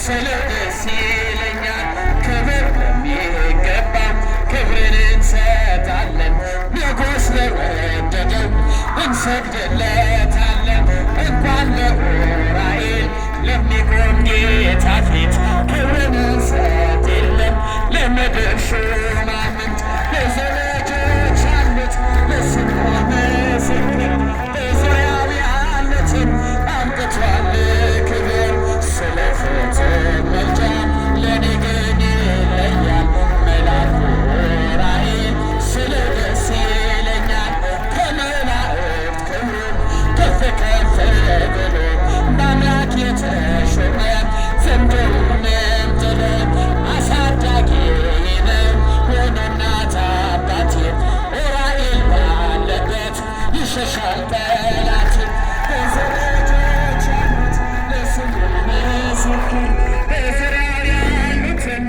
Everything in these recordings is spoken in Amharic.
ስለ ደስ ይለኛል። ክብር ለሚገባ ክብርን እንሰጣለን። ንጉሥ ለወደደው እንሰግድለታለን። እንኳን ለዑራኤል ለሚቆም ጌታ ፊት ክብርን እንሰጥ የለም። ለምድር ሹማምንት ለሰው ልጆች አሉት ለስሙ ምስክር በዙሪያው ያሉትን አምጥቷል ክብር። ስለ ፍትህ መልጃ ለኔ ግን ይለያል መልአኩ ዑራኤል ስለ ደስ ይለኛል። ከመላእክት ክብሩን ከፍ ከፍ ብሎ በአምላክ የተሾመ ዘንዶውንም ጥሎ አሳዳጊዬ ነው ሆኖ እናት አባቴ። ዑራኤል ባለበት ይሸሻል ጠላት። በዙሪያዎች ያሉት ለስሙ ምስክር በዙሪያው ያሉትን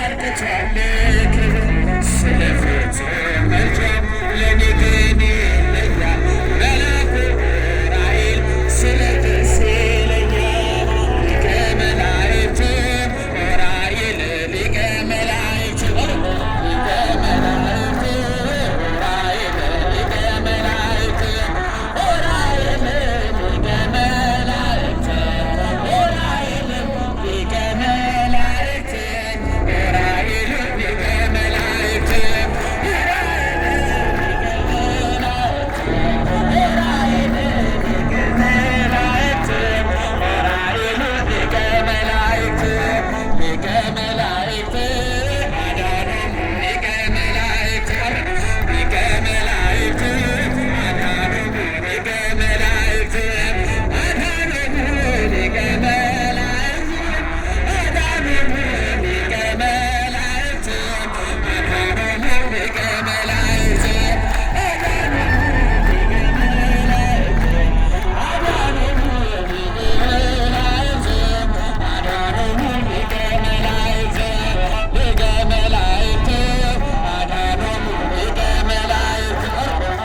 አርቅቷል